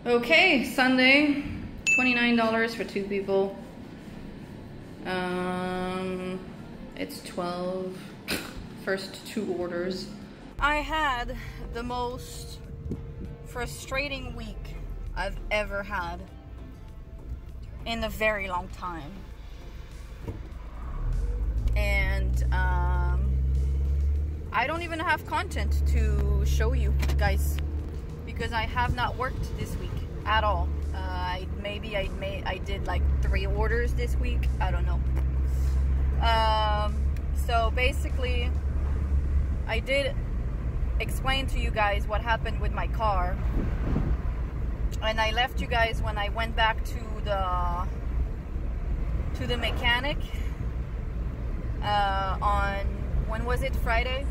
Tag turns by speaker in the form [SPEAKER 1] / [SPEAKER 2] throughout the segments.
[SPEAKER 1] Okay, Sunday, $29 for 2 people. It's 12. First 2 orders. I had the most frustrating week I've ever had in a very long time. And I don't even have content to show you guys because I have not worked this week at all. I did like 3 orders this week. I don't know. So basically, I did explain to you guys what happened with my car, and I left you guys when I went back to the mechanic on, when was it, Friday?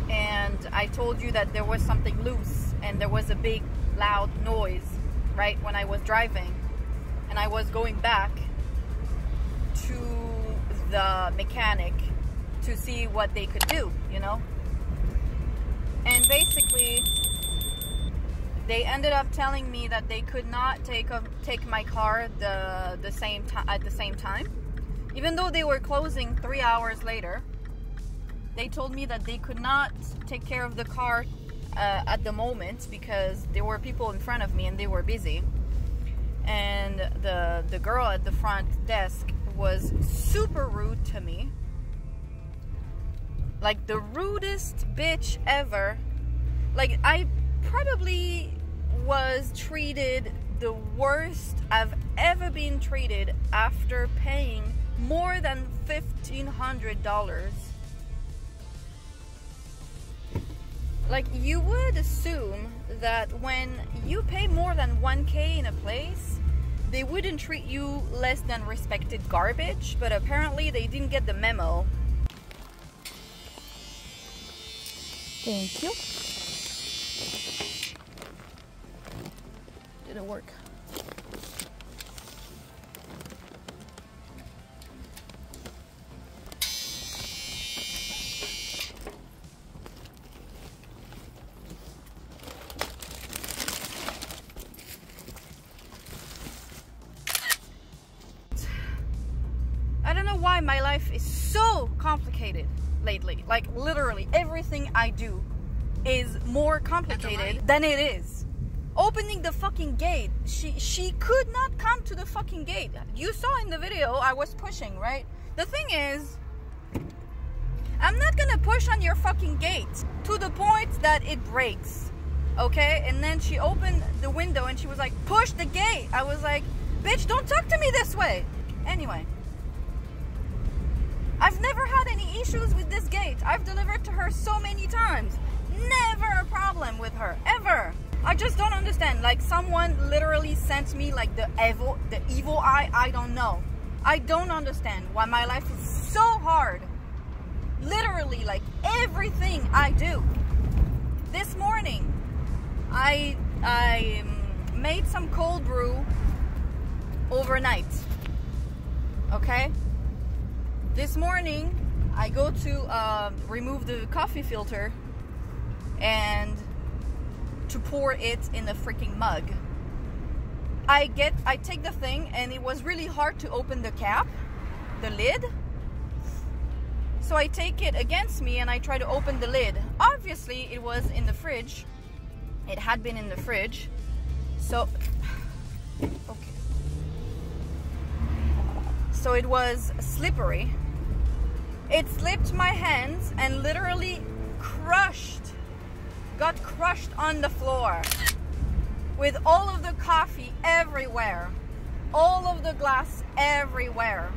[SPEAKER 1] And I told you that there was something loose and there was a big loud noise right when I was driving, and I was going back to the mechanic to see what they could do, you know. And basically they ended up telling me that they could not take my car at the same time, even though they were closing 3 hours later. They told me that they could not take care of the car at the moment because there were people in front of me and they were busy. And the girl at the front desk was super rude to me. Like the rudest bitch ever. Like I probably was treated the worst I've ever been treated after paying more than $1,500. Like, you would assume that when you pay more than 1K in a place, they wouldn't treat you less than respected garbage, but apparently they didn't get the memo. Thank you. Did it work? Why my life is so complicated lately. Like literally everything I do is more complicated than it is. Opening the fucking gate, she could not come to the fucking gate. You saw in the video I was pushing, right? The thing is, I'm not gonna push on your fucking gate to the point that it breaks, okay? And then she opened the window and she was like, push the gate. I was like, bitch, don't talk to me this way. Anyway, I've never had any issues with this gate. I've delivered to her so many times. Never a problem with her, ever. I just don't understand. Like, someone literally sent me like the evil eye. I don't know. I don't understand why my life is so hard. Literally, like everything I do. This morning, I made some cold brew overnight. Okay? This morning, I go to remove the coffee filter and to pour it in a freaking mug. I take the thing, and it was really hard to open the cap, the lid. So I take it against me and I try to open the lid. Obviously, it was in the fridge. It had been in the fridge. So, okay. So it was slippery. It slipped my hands and literally got crushed on the floor with all of the coffee everywhere, all of the glass everywhere.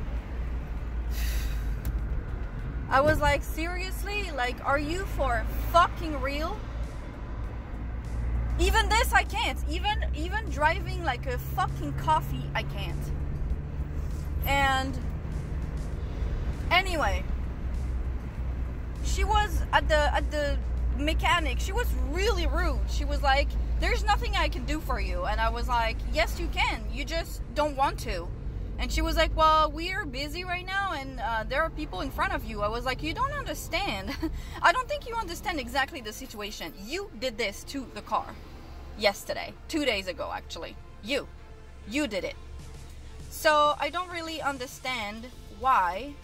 [SPEAKER 1] I was like, seriously? Like, are you for fucking real? Even this I can't. Even driving like a fucking coffee, I can't. And anyway, she was at the mechanic. She was really rude. She was like, there's nothing I can do for you. And I was like, yes you can, you just don't want to. And she was like, well, we're busy right now and there are people in front of you. I was like, you don't understand. I don't think you understand exactly the situation. You did this to the car yesterday, 2 days ago actually. You did it. So I don't really understand why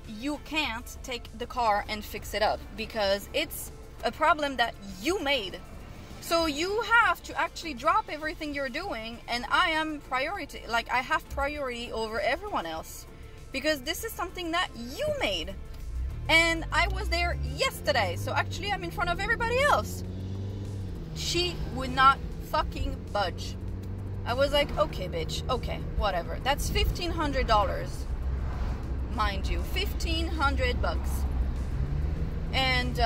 [SPEAKER 1] you can't take the car and fix it up, because it's a problem that you made. So you have to actually drop everything you're doing, and I am priority. Like, I have priority over everyone else, because this is something that you made. And I was there yesterday, so actually I'm in front of everybody else. She would not fucking budge. I was like, okay, bitch, okay, whatever. That's $1,500, mind you, 1,500 bucks. And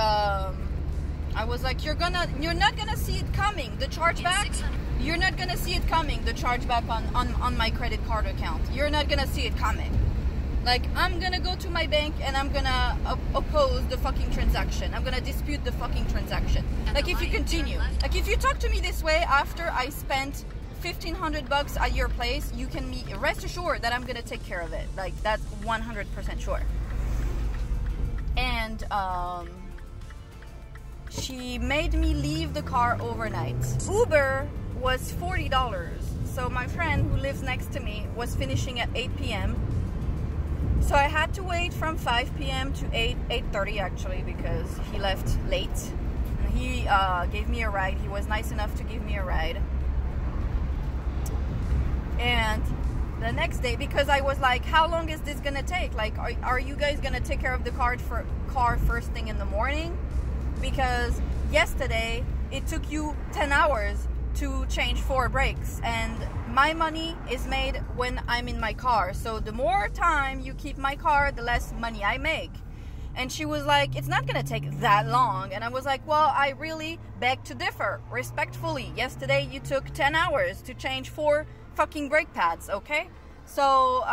[SPEAKER 1] I was like, you're not gonna see it coming. The chargeback, you're not gonna see it coming. The chargeback on my credit card account. You're not gonna see it coming. Like, I'm gonna go to my bank and I'm gonna oppose the fucking transaction. I'm gonna dispute the fucking transaction. Like, if you continue, like, if you talk to me this way after I spent 1,500 bucks at your place, you can rest assured that I'm gonna take care of it. Like, that's 100% sure. And she made me leave the car overnight. Uber was $40. So my friend who lives next to me was finishing at 8 p.m. So I had to wait from 5 p.m. to 8:30 actually, because he left late. And he gave me a ride. He was nice enough to give me a ride. And the next day, because I was like, how long is this gonna take? Like, are you guys gonna take care of the car first thing in the morning? Because yesterday it took you 10 hours to change 4 brakes, and my money is made when I'm in my car. So the more time you keep my car, the less money I make. And she was like, it's not gonna take that long. And I was like, well, I really beg to differ respectfully. Yesterday you took 10 hours to change 4 fucking brake pads, okay? So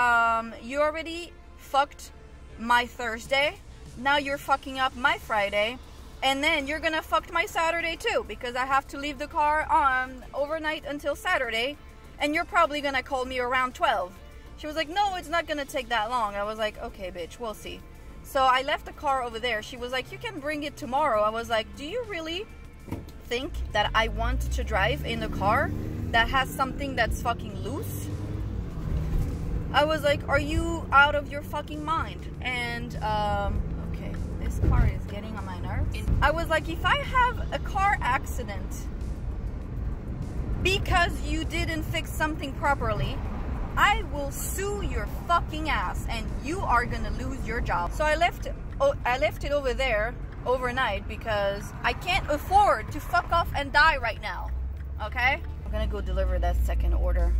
[SPEAKER 1] you already fucked my Thursday, now you're fucking up my Friday, and then you're gonna fuck my Saturday too, because I have to leave the car on overnight until Saturday, and you're probably gonna call me around 12. She was like, no, it's not gonna take that long. I was like, okay, bitch, we'll see. So I left the car over there. She was like, you can bring it tomorrow. I was like, do you really think that I want to drive in a car that has something that's fucking loose? I was like, are you out of your fucking mind? And okay, this car is getting on my nerves. I was like, if I have a car accident because you didn't fix something properly, I will sue your fucking ass and you are gonna lose your job. So I left it over there overnight because I can't afford to fuck off and die right now. Okay? I'm gonna go deliver that second order.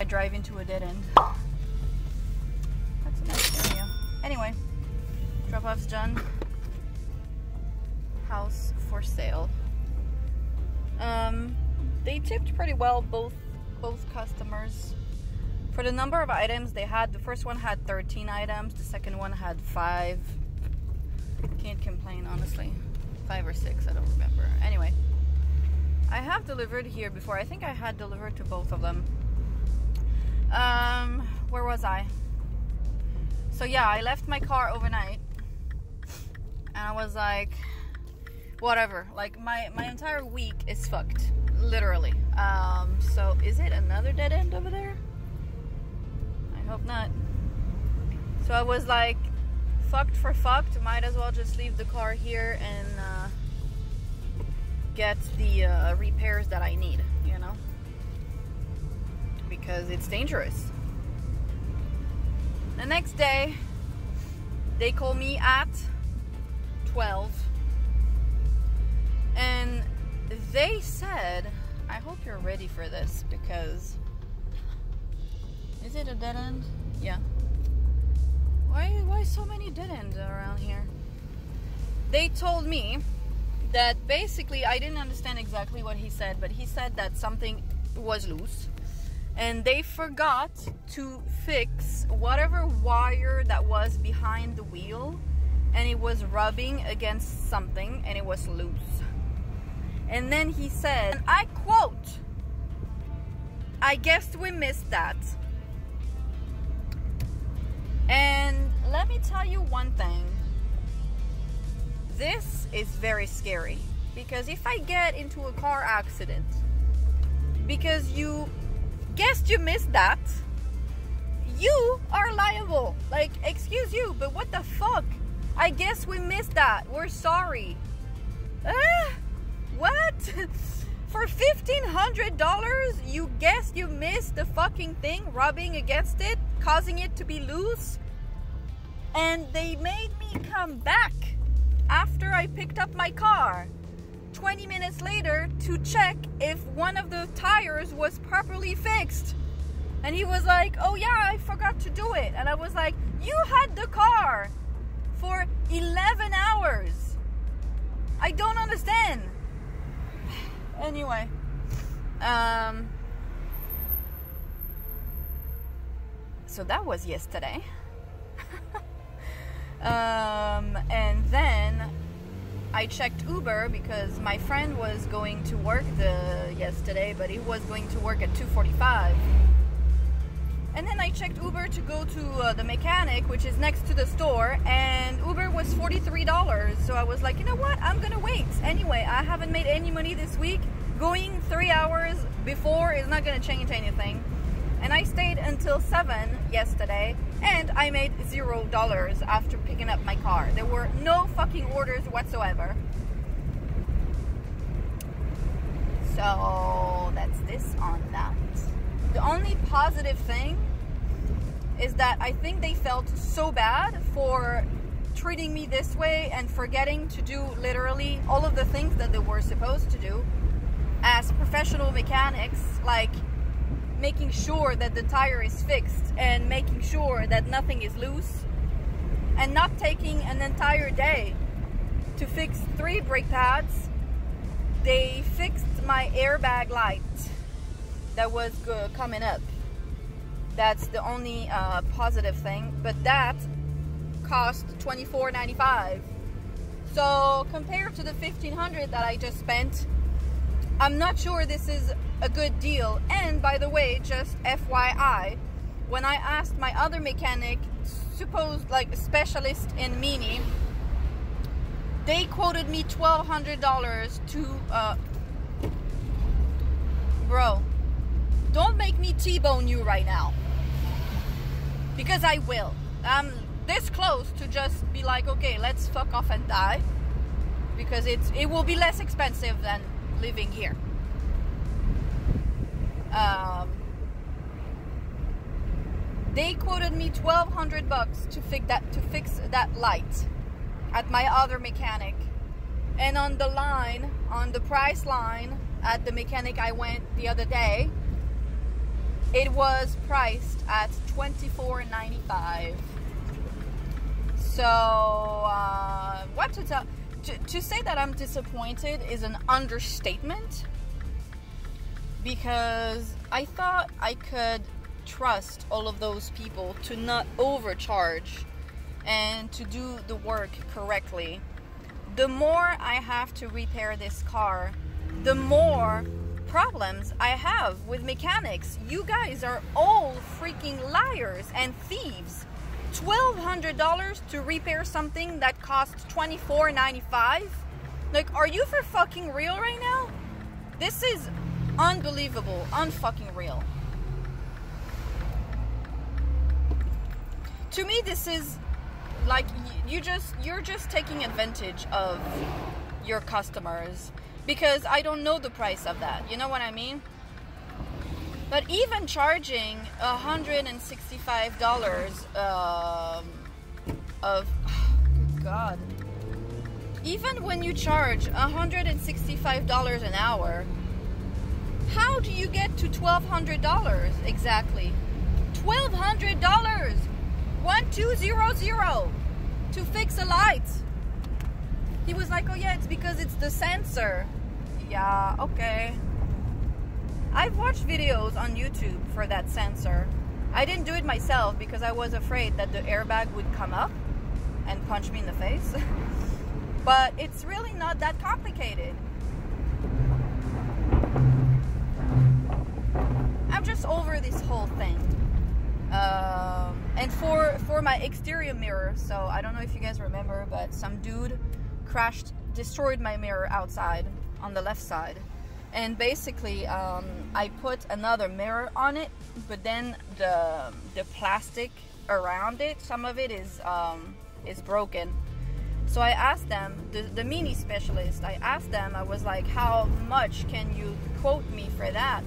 [SPEAKER 1] I drive into a dead end. That's a nice area. Anyway, drop-off's done. House for sale. They tipped pretty well, both customers. For the number of items they had, the first one had 13 items, the second one had 5. Can't complain, honestly. 5 or 6, I don't remember. Anyway, I have delivered here before. I think I had delivered to both of them. Where was I? So yeah, I left my car overnight, and I was like, whatever, like my entire week is fucked, literally. So is it another dead end over there? I hope not. So I was like, fucked for fucked, might as well just leave the car here and get the repairs that I need, you know, because it's dangerous. The next day they call me at 12 and they said, I hope you're ready for this, because is it a dead end? Yeah. Why so many dead ends around here? They told me that basically, I didn't understand exactly what he said, but he said that something was loose and they forgot to fix whatever wire that was behind the wheel, and it was rubbing against something and it was loose. And then he said, and I quote, "I guess we missed that." And let me tell you one thing. This is very scary, because if I get into a car accident because you guessed you missed that, you are liable. Like, excuse you, but what the fuck? I guess we missed that. We're sorry. What? For $1,500, you guessed you missed the fucking thing rubbing against it, causing it to be loose? And they made me come back after I picked up my car 20 minutes later to check if one of the tires was properly fixed. And he was like, "Oh yeah, I forgot to do it." And I was like, "You had the car for 11 hours. I don't understand." Anyway, so that was yesterday. And then I checked Uber because my friend was going to work yesterday, but he was going to work at 2:45. And then I checked Uber to go to the mechanic, which is next to the store, and Uber was $43. So I was like, you know what? I'm gonna wait. Anyway, I haven't made any money this week. Going 3 hours before is not gonna change anything. And I stayed until 7 yesterday, and I made $0 after picking up my car. There were no fucking orders whatsoever. So that's this on that. The only positive thing is that I think they felt so bad for treating me this way and forgetting to do literally all of the things that they were supposed to do as professional mechanics, like making sure that the tire is fixed and making sure that nothing is loose, and not taking an entire day to fix 3 brake pads. They fixed my airbag light that was coming up. That's the only positive thing, but that cost $24.95. So compared to the $1,500 that I just spent, I'm not sure this is a good deal. And by the way, just FYI, when I asked my other mechanic, supposed like a specialist in Mini, they quoted me $1,200 to bro, don't make me T-bone you right now, because I will. I'm this close to just be like, okay, let's fuck off and die, because it will be less expensive than living here. They quoted me $1,200 to fix that light at my other mechanic, and on the line, on the price line at the mechanic I went the other day, it was priced at $24.95. So what to tell? To say that I'm disappointed is an understatement, because I thought I could trust all of those people to not overcharge and to do the work correctly. The more I have to repair this car, the more problems I have with mechanics. You guys are all freaking liars and thieves. $1,200 to repair something that costs $24.95? Like, are you for fucking real right now? This is unbelievable, unfucking real. To me, this is like you're just taking advantage of your customers, because I don't know the price of that. You know what I mean? But even charging $165 of good God, even when you charge $165 an hour, how do you get to $1,200 exactly? $1,200, 1200 to fix a light. He was like, oh yeah, it's because it's the sensor. Yeah, okay. I've watched videos on YouTube for that sensor. I didn't do it myself because I was afraid that the airbag would come up and punch me in the face. But it's really not that complicated. I'm just over this whole thing. And for my exterior mirror, so I don't know if you guys remember, but some dude destroyed my mirror outside on the left side. And basically, I put another mirror on it, but then the plastic around it, some of it is broken. So I asked them, the mini specialist, I was like, how much can you quote me for that?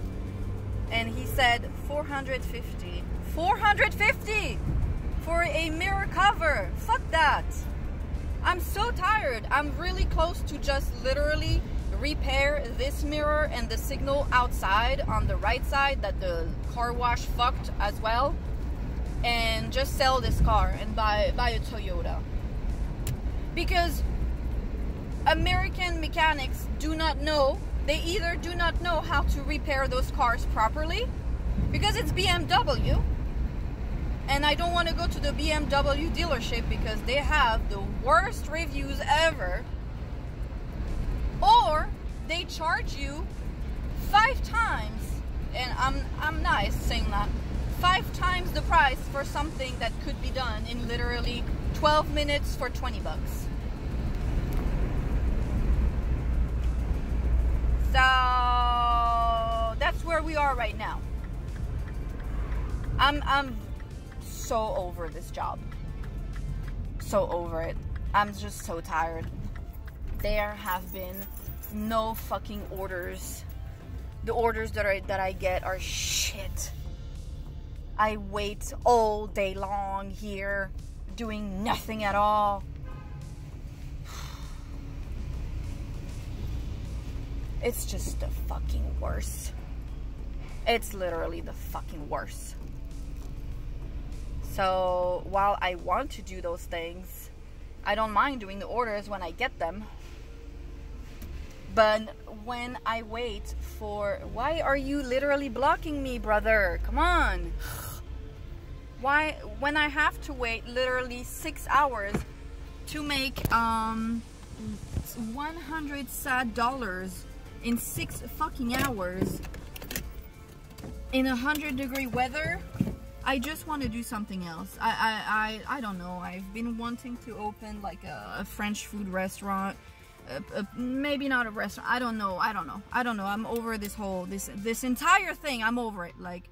[SPEAKER 1] And he said 450. 450 for a mirror cover. Fuck that. I'm so tired. I'm really close to just literally repair this mirror and the signal outside on the right side that the car wash fucked as well, and just sell this car and buy a Toyota. Because American mechanics do not know, they either do not know how to repair those cars properly, because it's BMW, and I don't want to go to the BMW dealership because they have the worst reviews ever, or they charge you 5 times, and I'm nice saying that, 5 times the price for something that could be done in literally 12 minutes for 20 bucks. So that's where we are right now. I'm so over this job. So over it. I'm just so tired. There have been no fucking orders. The orders that I get are shit. I wait all day long here doing nothing at all. It's just the fucking worst. It's literally the fucking worst. So while I want to do those things, I don't mind doing the orders when I get them. But when I wait for... Why are you literally blocking me, brother? Come on. Why, when I have to wait literally 6 hours to make $100 sad in 6 fucking hours in 100-degree weather, I just want to do something else. I don't know. I've been wanting to open like a French food restaurant. Maybe not a restaurant. I don't know. I'm over this whole this entire thing. I'm over it. Like,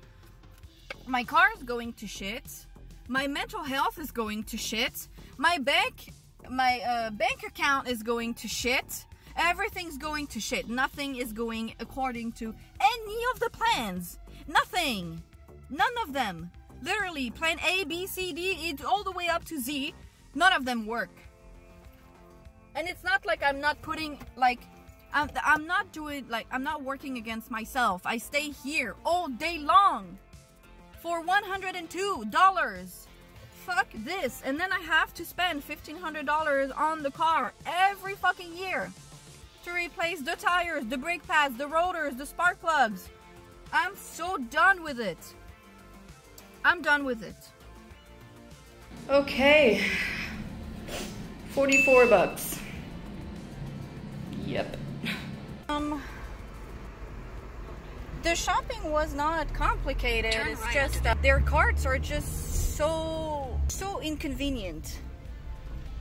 [SPEAKER 1] my car is going to shit. My mental health is going to shit. My bank account is going to shit. Everything's going to shit. Nothing is going according to any of the plans. Nothing. None of them. Literally, plan A, B, C, D, it's all the way up to Z. None of them work. And it's not like I'm not putting, like, I'm not doing, like, I'm not working against myself. I stay here all day long for $102. Fuck this. And then I have to spend $1,500 on the car every fucking year to replace the tires, the brake pads, the rotors, the spark plugs. I'm so done with it. I'm done with it. Okay. 44 bucks. Yep. The shopping was not complicated. It's just their carts are just so inconvenient.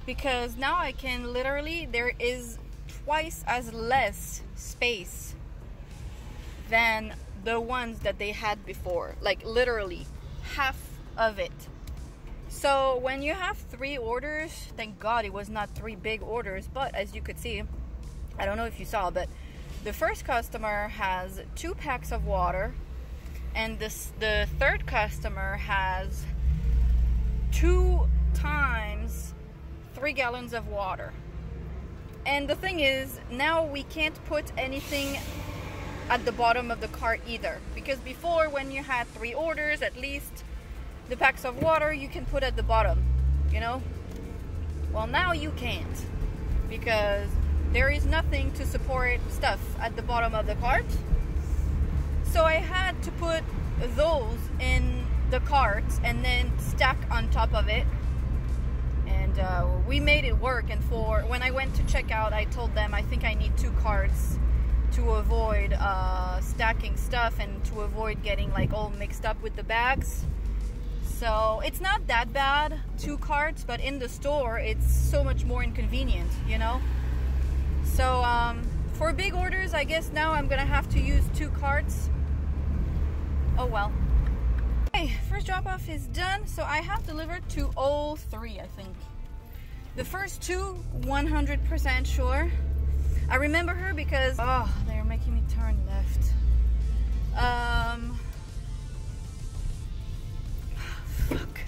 [SPEAKER 1] Because now I can literally, there is twice as less space than the ones that they had before. Like literally half of it. So when you have 3 orders, thank God it was not 3 big orders, but as you could see, I don't know if you saw, but the first customer has 2 packs of water, and the third customer has 2 times 3 gallons of water. And the thing is, now we can't put anything at the bottom of the cart either, because before, when you had 3 orders, at least the packs of water you can put at the bottom, you know. Well, now you can't, because there is nothing to support stuff at the bottom of the cart. So I had to put those in the cart and then stack on top of it. And we made it work. And when I went to check out, I told them I think I need 2 carts to avoid stacking stuff and to avoid getting like all mixed up with the bags. So it's not that bad, 2 carts, but in the store it's so much more inconvenient, you know. So for big orders, I guess now I'm gonna have to use 2 carts. Oh well. Okay, first drop off is done. So I have delivered to all 3, I think. The first 2, 100% sure. I remember her because, oh, they're making me turn left. Fuck.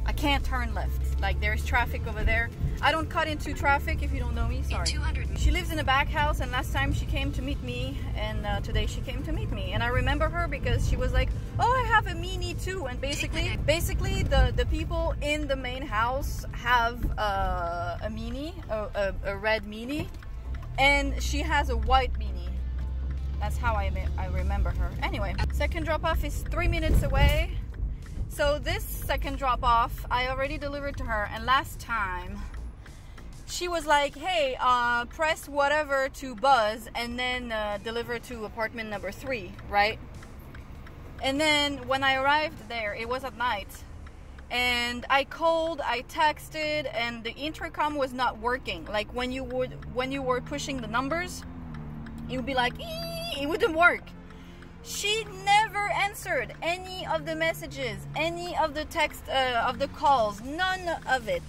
[SPEAKER 1] I can't turn left. Like, there's traffic over there. I don't cut into traffic if you don't know me, sorry. She lives in a back house, and last time she came to meet me, and today she came to meet me. And I remember her because she was like, oh, I have a Mini too. And basically the people in the main house have a Mini, a red Mini, and she has a white Mini. That's how I remember her. Anyway, second drop off is 3 minutes away. So this second drop off, I already delivered to her, and last time she was like, hey, press whatever to buzz and then deliver to apartment number 3, right? And then when I arrived there, it was at night, and I called, I texted, and the intercom was not working. Like when you were pushing the numbers, it would be like, ee! It wouldn't work. She never answered any of the messages, any of the text, of the calls, none of it.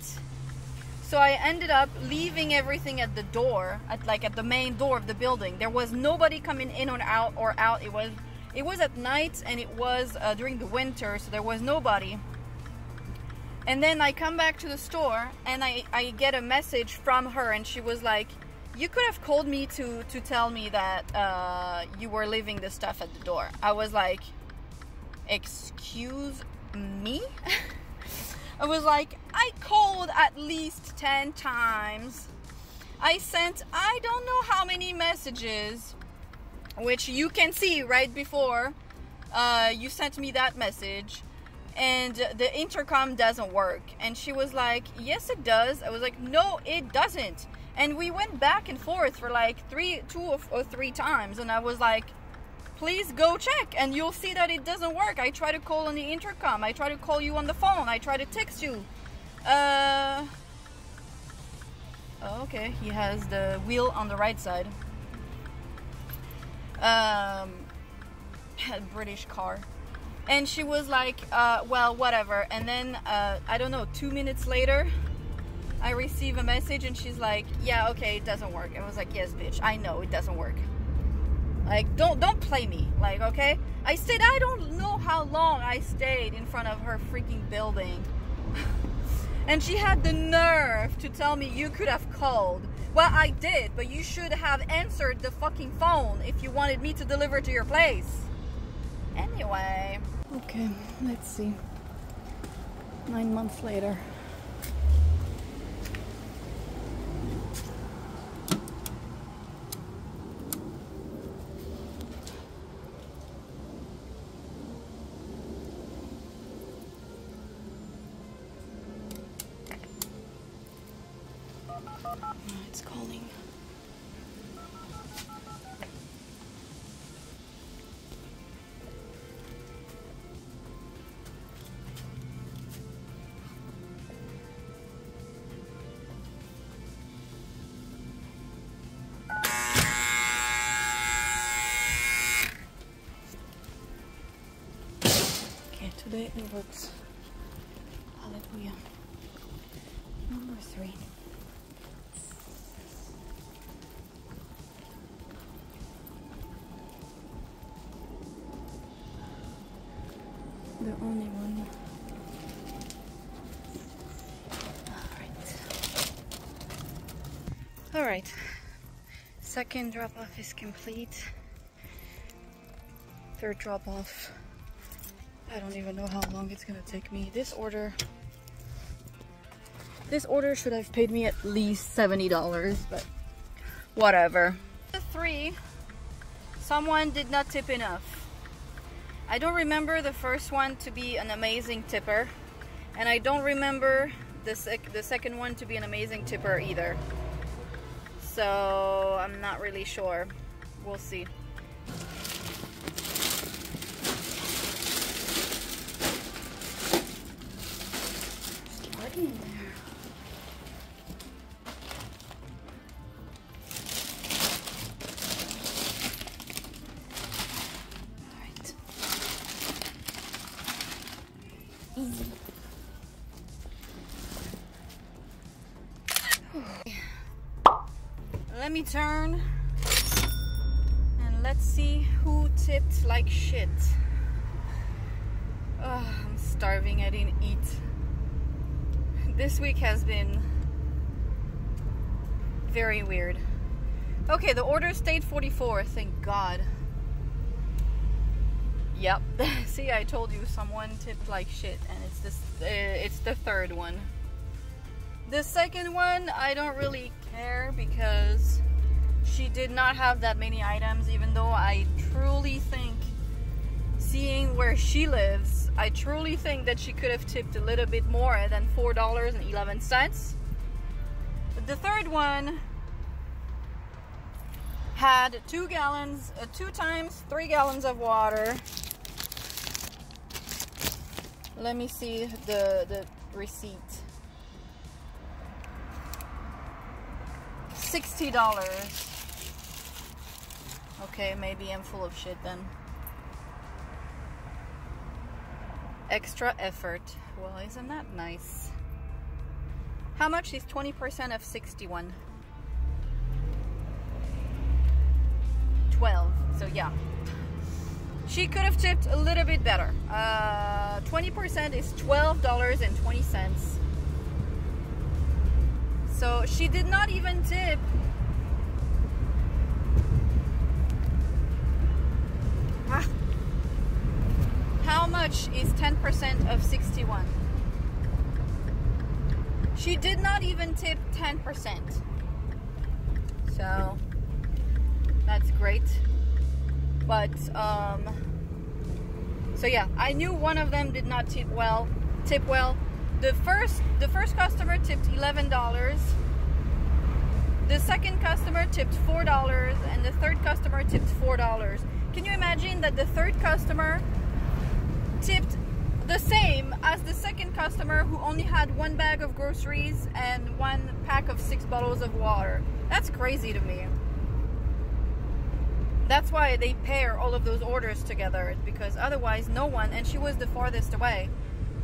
[SPEAKER 1] So I ended up leaving everything at the door, at the main door of the building. There was nobody coming in or out. It was at night, and it was during the winter, so there was nobody. And then I come back to the store, and I get a message from her, and she was like, you could have called me to tell me that you were leaving the stuff at the door. I was like, excuse me? I was like, I called at least 10 times. I sent I don't know how many messages, which you can see right before you sent me that message, and the intercom doesn't work. And she was like, yes it does. I was like, no it doesn't. And we went back and forth for like 2 or 3 times, and I was like, please go check and you'll see that it doesn't work. I try to call on the intercom, I try to call you on the phone, I try to text you. Oh, okay, he has the wheel on the right side. British car. And she was like, well, whatever. And then I don't know, 2 minutes later I receive a message, and she's like, yeah, okay, it doesn't work. I was like, yes bitch, I know it doesn't work. Like, don't play me, like, okay? I stayed, I don't know how long I stayed in front of her freaking building. And she had the nerve to tell me you could have called. Well, I did, but you should have answered the fucking phone if you wanted me to deliver to your place. Anyway. Okay, let's see. 9 months later. It's calling. Okay, today it works. Hallelujah. Number 3. The only one. Alright. Second drop off is complete. Third drop off. I don't even know how long it's gonna take me. This order should have paid me at least $70, but whatever. The 3, someone did not tip enough. I don't remember the first one to be an amazing tipper, and I don't remember the second one to be an amazing tipper either. So I'm not really sure. We'll see. What in there? Easy. Let me turn and let's see who tipped like shit. Oh, I'm starving. I didn't eat. This week has been very weird. Okay, the order stayed 44. Thank God. Yep. See, I told you someone tipped like shit, and it's the third one. The second one, I don't really care because she did not have that many items, even though I truly think, seeing where she lives, I truly think that she could have tipped a little bit more than $4.11. But the third one had 2 times 3 gallons of water. Let me see the receipt. $60. Okay, maybe I'm full of shit then. Extra effort. Well, isn't that nice? How much is 20% of 61? 12. So yeah. She could have tipped a little bit better. 20% is $12.20. So she did not even tip. How much is 10% of 61? She did not even tip 10%. So that's great. But so yeah, I knew one of them did not tip well. The first customer tipped $11. The second customer tipped $4, and the third customer tipped $4. Can you imagine that the third customer tipped the same as the second customer who only had 1 bag of groceries and 1 pack of 6 bottles of water? That's crazy to me. That's why they pair all of those orders together, because otherwise no one, and she was the farthest away,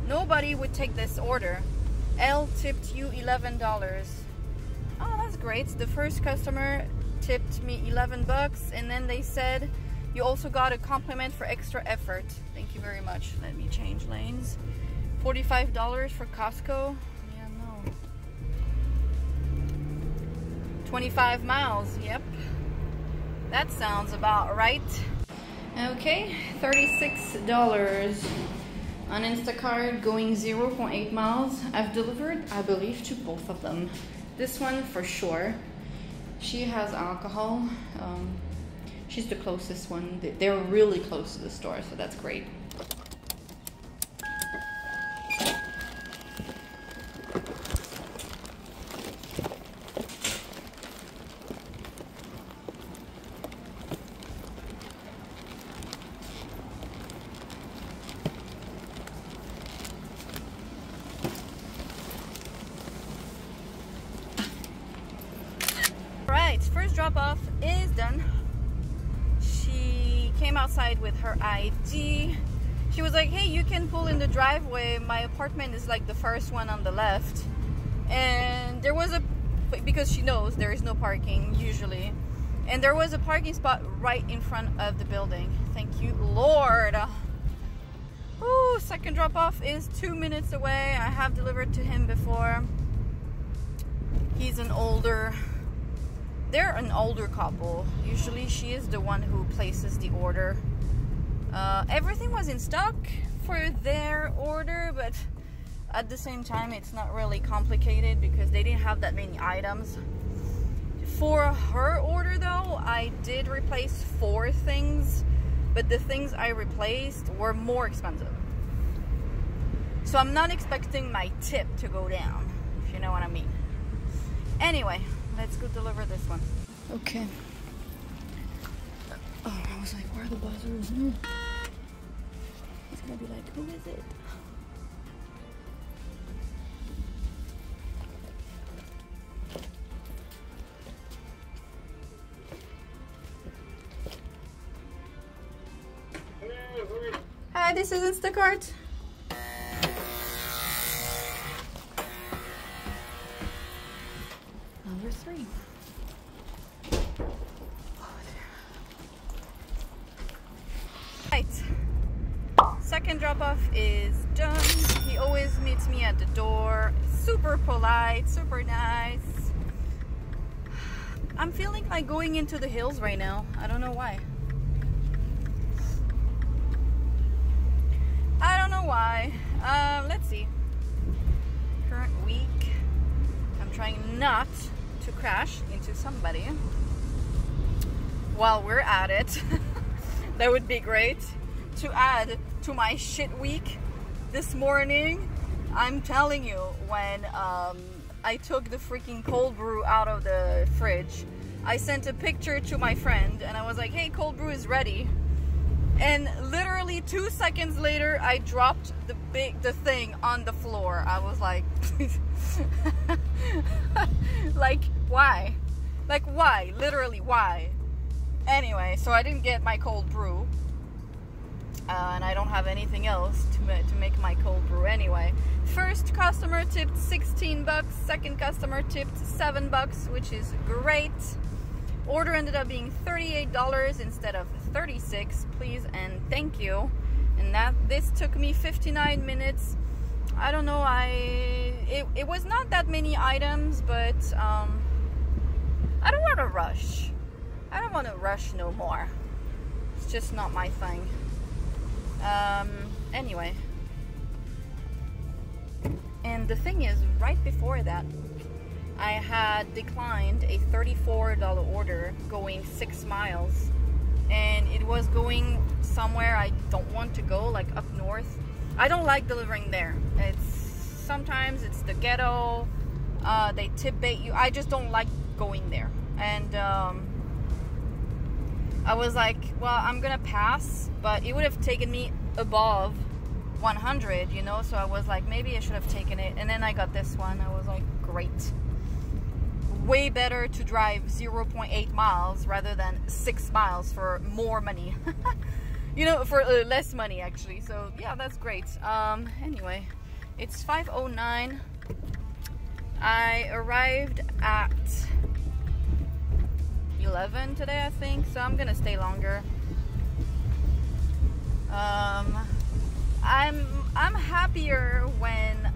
[SPEAKER 1] nobody would take this order. L tipped you $11. Oh, that's great. The first customer tipped me 11 bucks, and then they said you also got a compliment for extra effort. Thank you very much. Let me change lanes. $45 for Costco. Yeah, no. 25 miles. Yep. That sounds about right. Okay, $36 on Instacart, going 0.8 miles. I've delivered, I believe, to both of them. This one for sure. She has alcohol. She's the closest one. They're really close to the store, so that's great. First drop off is done. She came outside with her ID. She was like, hey, you can pull in the driveway. My apartment is like the first one on the left. And there was because she knows there is no parking usually. And there was a parking spot right in front of the building. Thank you, Lord. Ooh, second drop off is 2 minutes away. I have delivered to him before. He's they're an older couple. Usually she is the one who places the order. Everything was in stock for their order, but at the same time it's not really complicated because they didn't have that many items. For her order though, I did replace 4 things but the things I replaced were more expensive. So I'm not expecting my tip to go down, if you know what I mean. Anyway, let's go deliver this one. Okay. Oh, I was like, where are the buzzers? He's gonna be like, who is it? Hi, this is Instacart. Number 3. Right. Second drop off is done. He always meets me at the door. Super polite, super nice. I'm feeling like going into the hills right now. I don't know why. I don't know why. Let's see. Current week. I'm trying not to crash into somebody while we're at it. That would be great. To add to my shit week this morning, I'm telling you, when I took the freaking cold brew out of the fridge, I sent a picture to my friend and I was like, hey, cold brew is ready. And literally 2 seconds later, I dropped the thing on the floor. I was like, like, why? Like, why? Literally, why? Anyway, so I didn't get my cold brew. And I don't have anything else to make my cold brew anyway. First customer tipped 16 bucks. Second customer tipped 7 bucks, which is great. Order ended up being $38 instead of $36. Please and thank you. And this took me 59 minutes. I don't know, it was not that many items, but I don't want to rush. I don't want to rush no more. It's just not my thing. Anyway. And the thing is, right before that, I had declined a $34 order going 6 miles, and it was going somewhere I don't want to go, like up north. I don't like delivering there. Sometimes it's the ghetto, they tip bait you. I just don't like going there. And I was like, well, I'm gonna pass, but it would have taken me above 100, you know, so I was like, maybe I should have taken it. And then I got this one. I was like, great. Way better to drive 0.8 miles rather than 6 miles for more money. You know, for less money actually. So yeah, that's great. Anyway, it's 5:09. I arrived at 11 today, I think, so I'm gonna stay longer. I'm happier when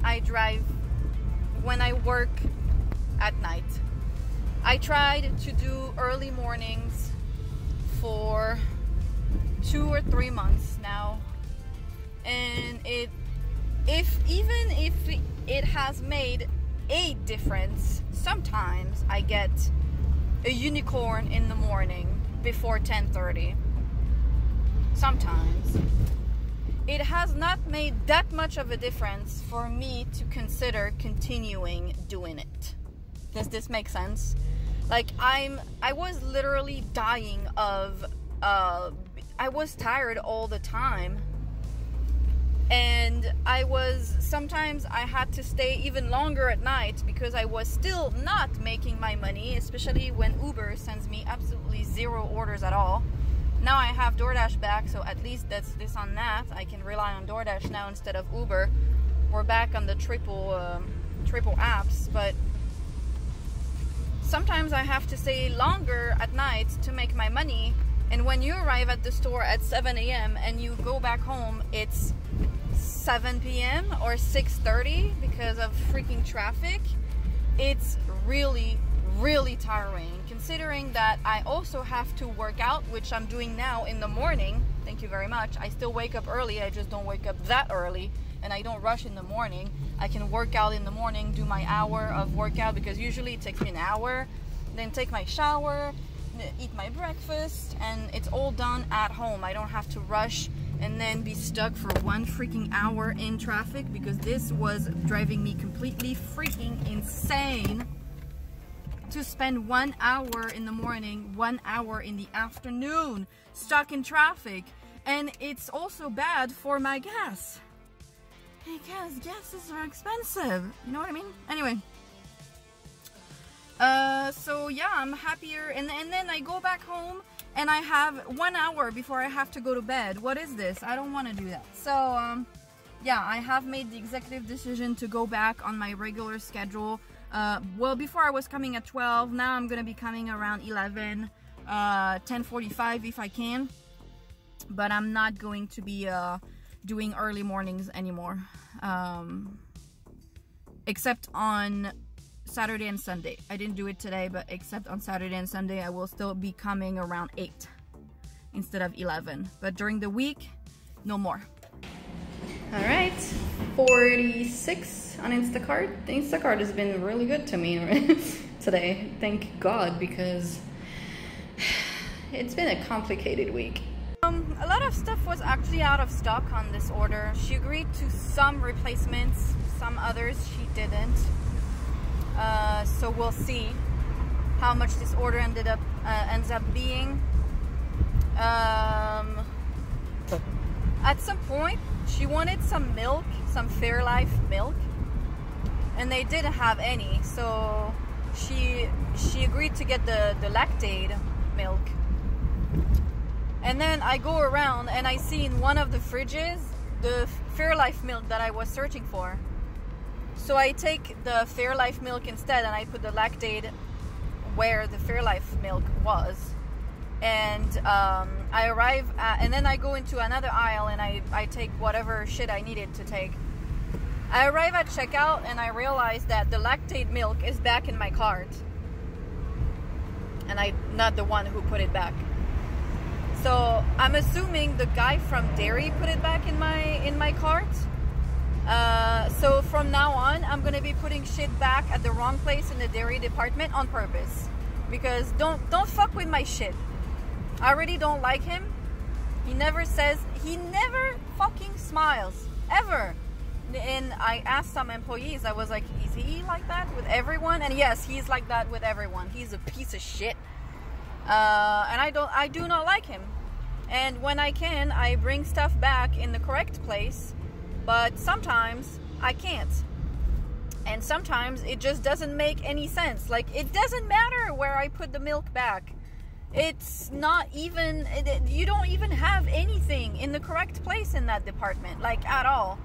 [SPEAKER 1] I work at night. I tried to do early mornings for 2 or 3 months now, and even if it has made a difference, sometimes I get a unicorn in the morning before 10:30. Sometimes. It has not made that much of a difference for me to consider continuing doing it. Does this make sense? Like, I was literally dying of, I was tired all the time. And sometimes I had to stay even longer at night because I was still not making my money, especially when Uber sends me absolutely 0 orders at all. Now I have DoorDash back, so at least that's this on that. I can rely on DoorDash now instead of Uber. We're back on the triple apps, but sometimes I have to stay longer at night to make my money. And when you arrive at the store at 7 a.m. and you go back home, it's 7 p.m. or 6:30 because of freaking traffic. It's really, really tiring, considering that I also have to work out, which I'm doing now in the morning. Thank you very much. I still wake up early. I just don't wake up that early, and I don't rush in the morning. I can work out in the morning, do my hour of workout, because usually it takes me an hour, then take my shower, eat my breakfast, and it's all done at home. I don't have to rush and then be stuck for 1 freaking hour in traffic, because this was driving me completely freaking insane to spend 1 hour in the morning, 1 hour in the afternoon stuck in traffic. And it's also bad for my gas, because gases are expensive, you know what I mean? Anyway, so yeah, I'm happier, and then I go back home and I have 1 hour before I have to go to bed. What is this? I don't want to do that. So yeah, I have made the executive decision to go back on my regular schedule. Well, before I was coming at 12, now I'm gonna be coming around 11, 10:45 if I can, but I'm not going to be doing early mornings anymore, except on Saturday and Sunday. I didn't do it today, but except on Saturday and Sunday, I will still be coming around 8 instead of 11. But during the week, no more. All right, 46 on Instacart. The Instacart has been really good to me today. Thank God, because it's been a complicated week. A lot of stuff was actually out of stock on this order. She agreed to some replacements, some others she didn't. So we'll see how much this order ends up being. At some point, she wanted some milk, some Fairlife milk, and they didn't have any. So she agreed to get the Lactaid milk. And then I go around and I see in one of the fridges the Fairlife milk that I was searching for. So I take the Fairlife milk instead, and I put the Lactaid where the Fairlife milk was. And I arrive at, and then I go into another aisle and I take whatever shit I needed to take. I arrive at checkout and I realize that the Lactaid milk is back in my cart, and I'm not the one who put it back. So I'm assuming the guy from dairy put it back in my cart. So from now on, I'm gonna be putting shit back at the wrong place in the dairy department on purpose, because don't fuck with my shit. I already don't like him. He never fucking smiles ever. And I asked some employees, I was like, is he like that with everyone? And yes, he's like that with everyone. He's a piece of shit. And I do not like him. And when I can, I bring stuff back in the correct place, but sometimes I can't. And sometimes it just doesn't make any sense. Like, it doesn't matter where I put the milk back. It's not even, you don't even have anything in the correct place in that department, like at all.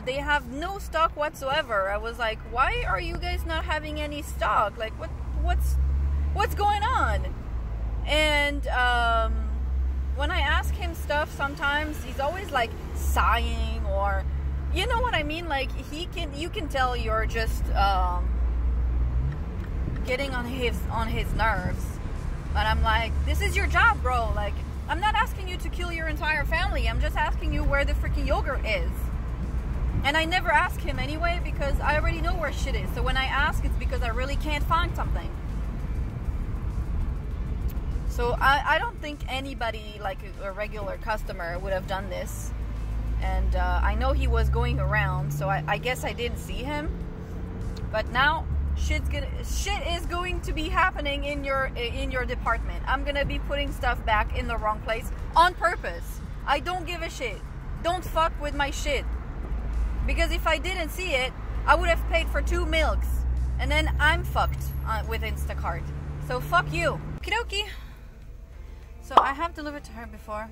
[SPEAKER 1] They have no stock whatsoever. I was like, why are you guys not having any stock? Like, what's going on? And when I ask him stuff, sometimes he's always like sighing, or you know what I mean? Like, you can tell you're just getting on his nerves. But I'm like, this is your job, bro. Like, I'm not asking you to kill your entire family. I'm just asking you where the freaking yogurt is. And I never ask him anyway, because I already know where shit is. So when I ask, it's because I really can't find something. So I don't think anybody, like a regular customer, would have done this. And I know he was going around, so I guess I didn't see him. But now shit is going to be happening in your department. I'm gonna be putting stuff back in the wrong place on purpose. I don't give a shit. Don't fuck with my shit. Because if I didn't see it, I would have paid for 2 milks, and then I'm fucked with Instacart. So fuck you. Okie dokie. So I have delivered to her before.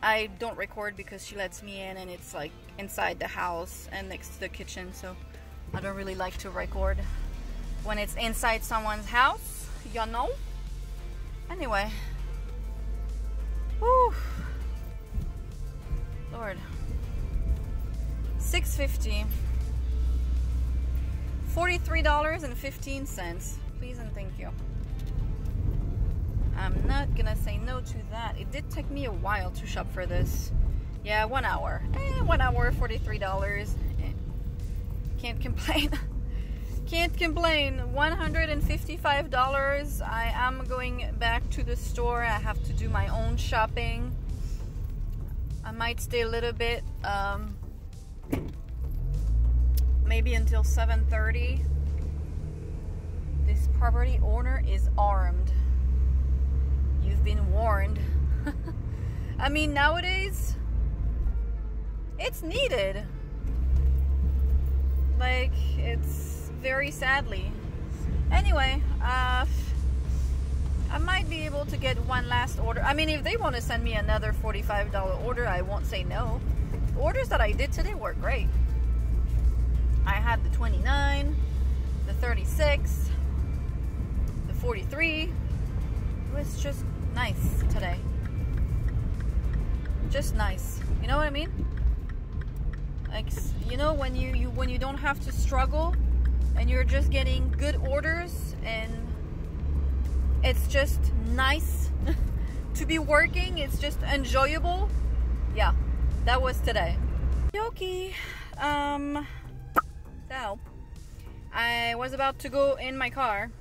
[SPEAKER 1] I don't record because she lets me in, and it's like inside the house and next to the kitchen, so I don't really like to record when it's inside someone's house, you know? Anyway. Whew. Lord. $6.50. $43.15. Please and thank you. I'm not gonna say no to that. It did take me a while to shop for this. Yeah, 1 hour. 1 hour, $43. Can't complain. Can't complain. $155. I am going back to the store. I have to do my own shopping. I might stay a little bit, maybe until 7:30. This property owner is armed. You've been warned. I mean, nowadays, it's needed. Like, it's very sadly. Anyway, I might be able to get one last order. I mean, if they want to send me another $45 order, I won't say no. The orders that I did today were great. I had the 29, the 36, the 43. It was just nice today. Just nice. You know what I mean? Like, you know, when you don't have to struggle and you're just getting good orders and it's just nice to be working. It's just enjoyable. Yeah, that was today. Okay. So I was about to go in my car.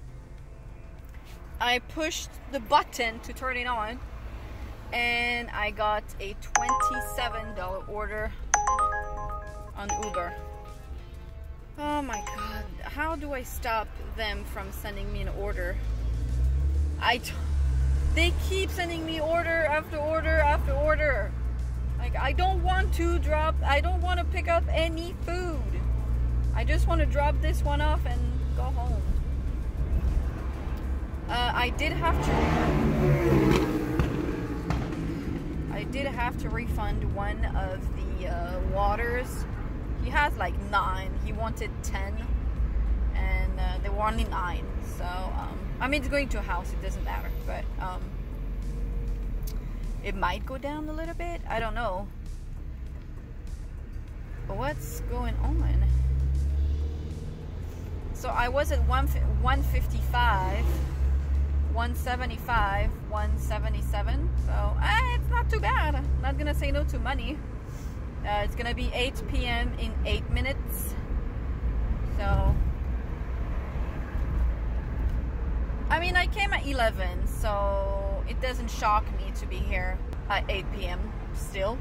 [SPEAKER 1] I pushed the button to turn it on, and I got a $27 order on Uber. Oh my god, how do I stop them from sending me an order? They keep sending me order after order after order. Like, I don't want to pick up any food. I just want to drop this one off and go home. I did have to refund one of the waters. He has like 9. He wanted 10, and there were only 9. So I mean, it's going to a house. It doesn't matter, but it might go down a little bit. I don't know. But what's going on? So I was at 155, 175, 177. So it's not too bad. I'm not gonna say no to money. It's gonna be 8 p.m. in 8 minutes. So I mean, I came at 11, so it doesn't shock me to be here at 8 p.m. still.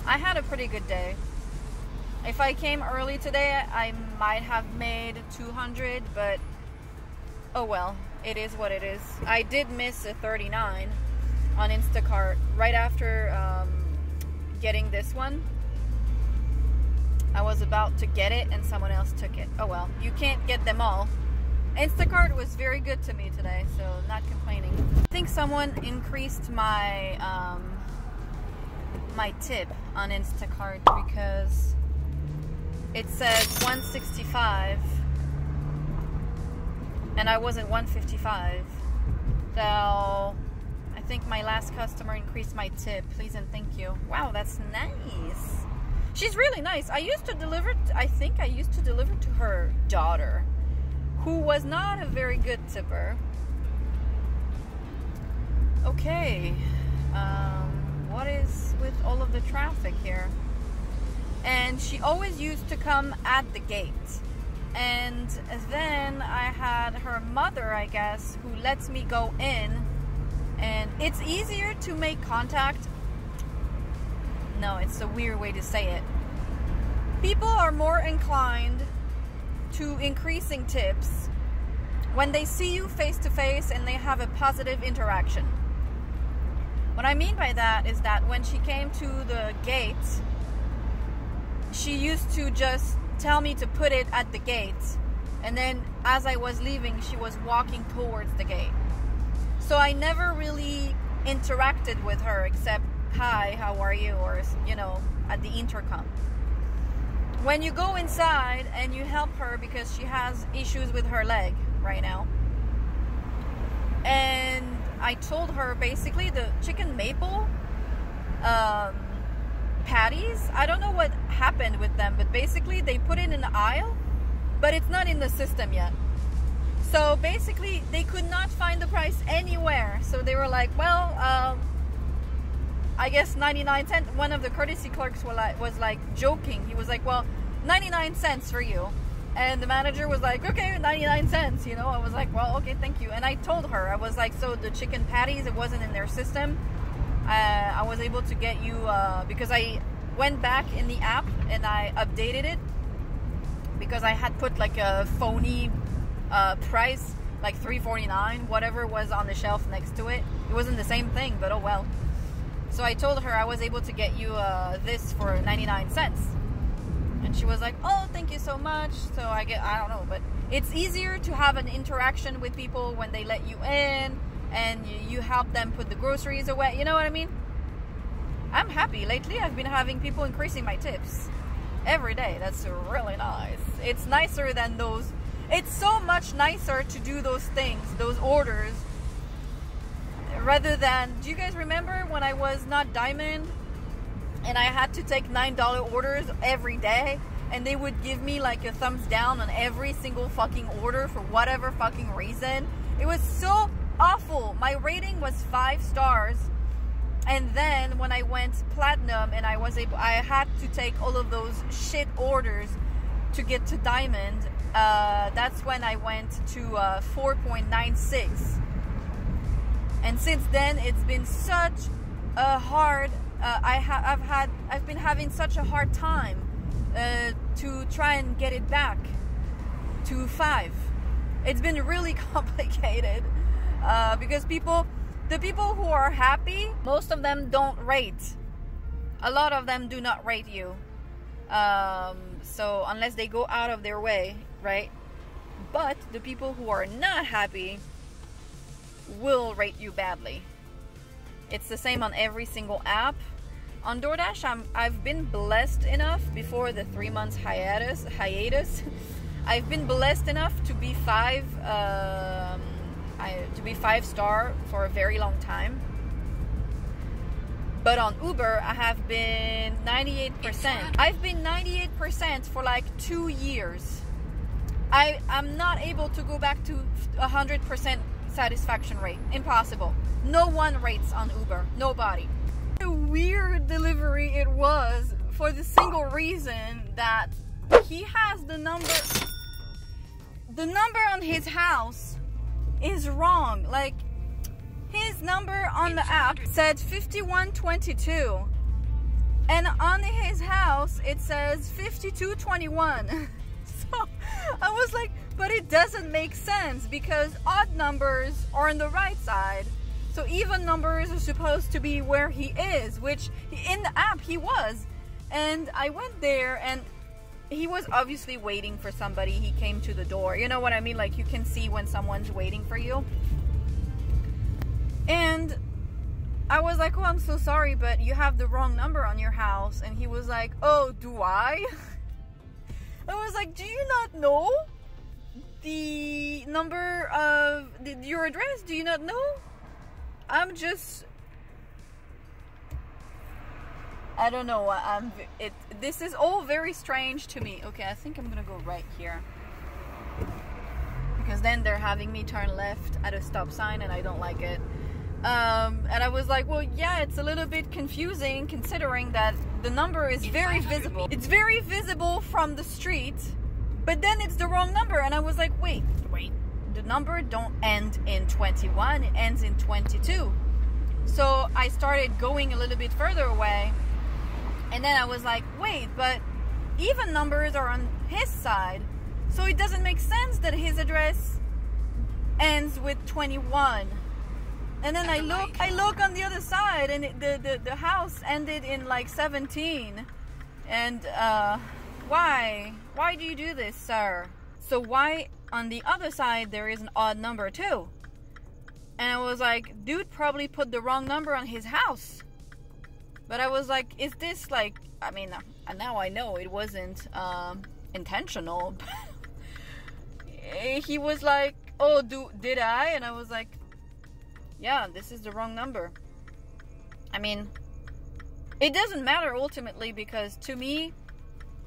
[SPEAKER 1] I had a pretty good day. If I came early today, I might have made 200, but oh well, it is what it is. I did miss a 39 on Instacart right after getting this one. I was about to get it and someone else took it. Oh well, you can't get them all. Instacart was very good to me today, so not complaining. I think someone increased my my tip on Instacart because it says 165 and I was at 155. So I think my last customer increased my tip. Please and thank you. Wow, that's nice. She's really nice. I think I used to deliver to her daughter, who was not a very good tipper. Okay, what is with all of the traffic here? And she always used to come at the gate. And then I had her mother, I guess, who lets me go in. And it's easier to make contact. No, it's a weird way to say it. People are more inclined to increasing tips when they see you face to face and they have a positive interaction. What I mean by that is that when she came to the gate, she used to just tell me to put it at the gate, and then as I was leaving, she was walking towards the gate. So I never really interacted with her except, hi, how are you? Or, you know, at the intercom. When you go inside and you help her because she has issues with her leg right now, and I told her basically the chicken maple patties, I don't know what happened with them, but basically they put it in the aisle, but it's not in the system yet. So basically they could not find the price anywhere. So they were like, well, I guess 99 cents. One of the courtesy clerks was like joking. He was like, well, 99 cents for you. And the manager was like, okay, 99 cents, you know. I was like, well, okay, thank you. And I told her, I was like, so the chicken patties, it wasn't in their system. I was able to get you, because I went back in the app and I updated it, because I had put like a phony price, like $3.49, whatever was on the shelf next to it. It wasn't the same thing, but oh well. So I told her I was able to get you this for 99 cents. And she was like, oh, thank you so much. So I don't know, but it's easier to have an interaction with people when they let you in and you help them put the groceries away. You know what I mean? I'm happy. Lately, I've been having people increasing my tips every day. That's really nice. It's nicer than those. It's so much nicer to do those things, those orders, rather than, do you guys remember when I was not Diamond and I had to take $9 orders every day and they would give me like a thumbs down on every single fucking order for whatever fucking reason? It was so awful. My rating was 5 stars. And then when I went platinum and I had to take all of those shit orders to get to Diamond, that's when I went to 4.96. And since then, it's been such a hard. I've been having such a hard time to try and get it back to 5. It's been really complicated because the people who are happy, most of them don't rate. A lot of them do not rate you. So unless they go out of their way, right? But the people who are not happy will rate you badly. It's the same on every single app. On DoorDash, I've been blessed enough before the 3 months hiatus. I've been blessed enough to be 5 star for a very long time. But on Uber, I have been 98%. I've been 98% for like 2 years. I'm not able to go back to 100% satisfaction rate. Impossible. No one rates on Uber. Nobody. A weird delivery it was, for the single reason that he has the number on his house is wrong. Like, his number on the app said 5122 and on his house it says 5221. So I was like, but it doesn't make sense because odd numbers are on the right side, so even numbers are supposed to be where he is, which in the app he was. And I went there and he was obviously waiting for somebody. He came to the door, you know what I mean, like you can see when someone's waiting for you. And I was like, oh, I'm so sorry, but you have the wrong number on your house. And he was like, oh, do I? I was like, do you not know the number of your address? Do you not know? I don't know. This is all very strange to me. Okay, I think I'm gonna go right here, because then they're having me turn left at a stop sign and I don't like it. And I was like, well, yeah, it's a little bit confusing considering that the number is very visible. It's very visible from the street, but then it's the wrong number. And I was like, wait, the number don't end in 21, it ends in 22. So I started going a little bit further away, and then I was like, wait, but even numbers are on his side, so it doesn't make sense that his address ends with 21. And then I look on the other side, and the house ended in like 17. And why do you do this, sir? So why on the other side there is an odd number too? And I was like, dude probably put the wrong number on his house. But I was like, is this like, I mean, now I know it wasn't intentional. He was like, oh, did I? And I was like, yeah, this is the wrong number. I mean, it doesn't matter ultimately, because to me,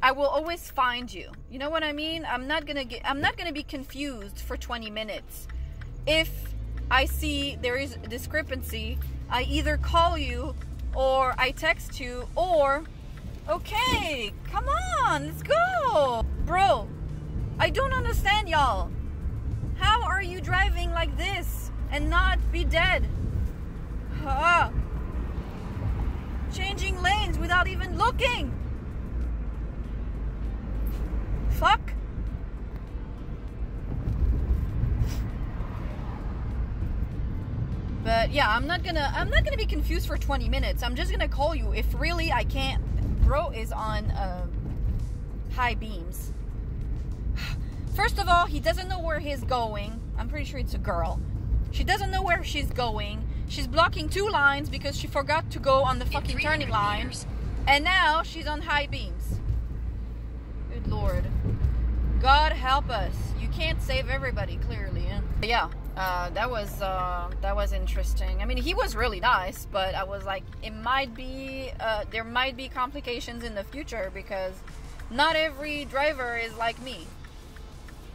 [SPEAKER 1] I will always find you. You know what I mean? I'm not gonna be confused for 20 minutes. If I see there is a discrepancy, I either call you or I text you, or okay, come on, let's go. Bro, I don't understand, y'all. How are you driving like this and not be dead? Changing lanes without even looking. Fuck. But yeah, I'm not gonna be confused for 20 minutes. I'm just gonna call you if really I can't. Bro is on high beams. First of all, he doesn't know where he's going. I'm pretty sure it's a girl. She doesn't know where she's going. She's blocking 2 lines because she forgot to go on the fucking turning line. And now she's on high beams. Good Lord. God help us. You can't save everybody, clearly. Yeah, that was interesting. I mean, he was really nice, but I was like, it might be, there might be complications in the future because not every driver is like me.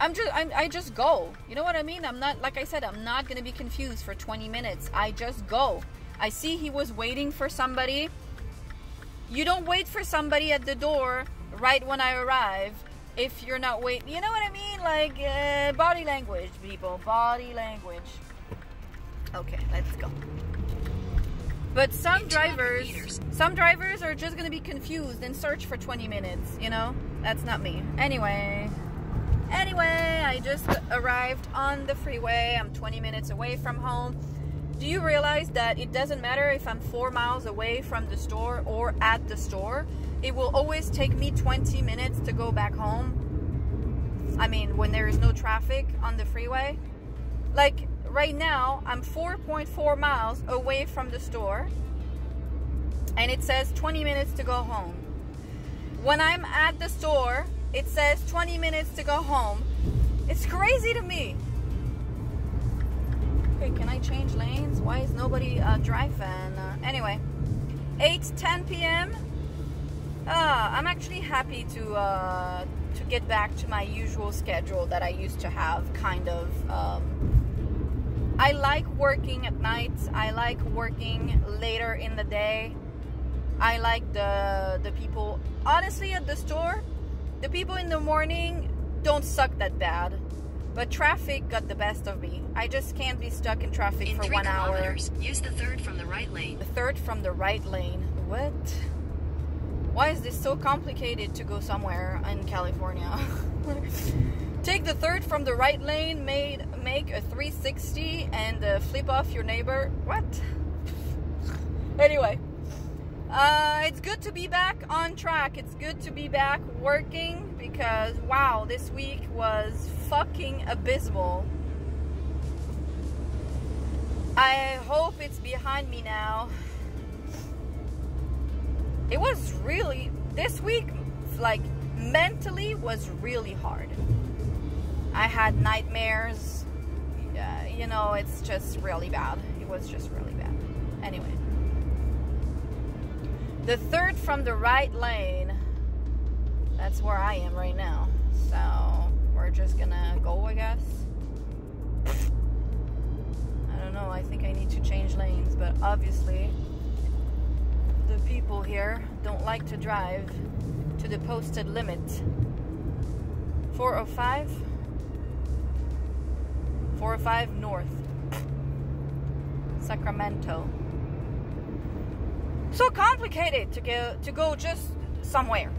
[SPEAKER 1] I just go. You know what I mean? I'm not, like I said, I'm not going to be confused for 20 minutes. I just go. I see he was waiting for somebody. You don't wait for somebody at the door right when I arrive if you're not waiting. You know what I mean? Like, body language, people. Body language. Okay, let's go. But some drivers are just going to be confused and search for 20 minutes, you know? That's not me. Anyway, I just arrived on the freeway. I'm 20 minutes away from home. Do you realize that it doesn't matter if I'm 4 miles away from the store or at the store? It will always take me 20 minutes to go back home. I mean, when there is no traffic on the freeway. Like, right now, I'm 4.4 miles away from the store. And it says 20 minutes to go home. When I'm at the store, it says 20 minutes to go home. It's crazy to me. Okay, can I change lanes? Why is nobody driving? Anyway, 8:10 p.m. I'm actually happy to get back to my usual schedule that I used to have, kind of. I like working at night. I like working later in the day. I like the people, honestly, at the store. The people in the morning don't suck that bad, but traffic got the best of me. I just can't be stuck in traffic for 1 hour.
[SPEAKER 2] Use the third from the right lane.
[SPEAKER 1] The third from the right lane. What? Why is this so complicated to go somewhere in California? Take the third from the right lane, make a 360 and flip off your neighbor. What? Anyway. It's good to be back on track. It's good to be back working because, wow, this week was fucking abysmal. I hope it's behind me now. It was really, this week, like, mentally was really hard. I had nightmares. You know, it's just really bad. It was just really bad. Anyway. The third from the right lane, that's where I am right now. So, we're just gonna go, I guess. I don't know, I think I need to change lanes, but obviously, the people here don't like to drive to the posted limit. 405? 405 north. Sacramento. So complicated to go just somewhere.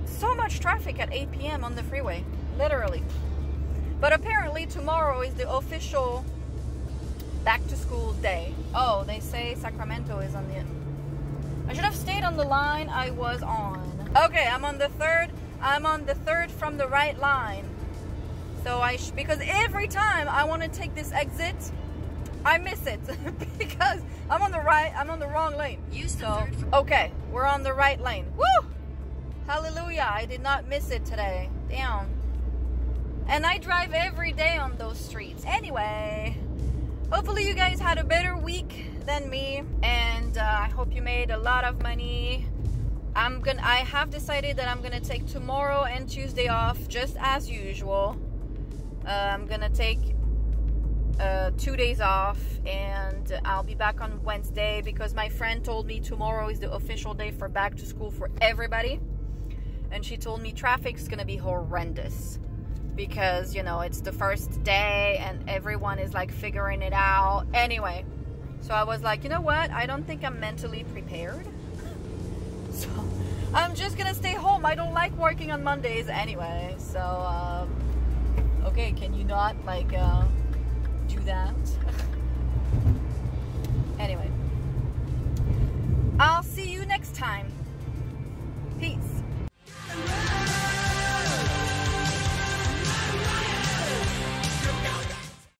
[SPEAKER 1] So much traffic at 8 p.m. on the freeway, literally. But apparently tomorrow is the official back to school day. Oh, they say Sacramento is on the end. I should have stayed on the line I was on. Okay, I'm on the third. I'm on the third from the right line. So because every time I want to take this exit, I miss it because I'm on the wrong lane. Okay, we're on the right lane. Woo! Hallelujah, I did not miss it today. Damn. And I drive every day on those streets. Anyway, hopefully you guys had a better week than me, and I hope you made a lot of money. I have decided that I'm gonna take tomorrow and Tuesday off just as usual. I'm gonna take 2 days off, and I'll be back on Wednesday because my friend told me tomorrow is the official day for back to school for everybody. and she told me traffic's gonna be horrendous because, you know, it's the first day and everyone is like figuring it out. Anyway, so I was like, you know what? I don't think I'm mentally prepared. So I'm just gonna stay home. I don't like working on Mondays anyway. So, okay, can you not like do that? Anyway, I'll see you next time.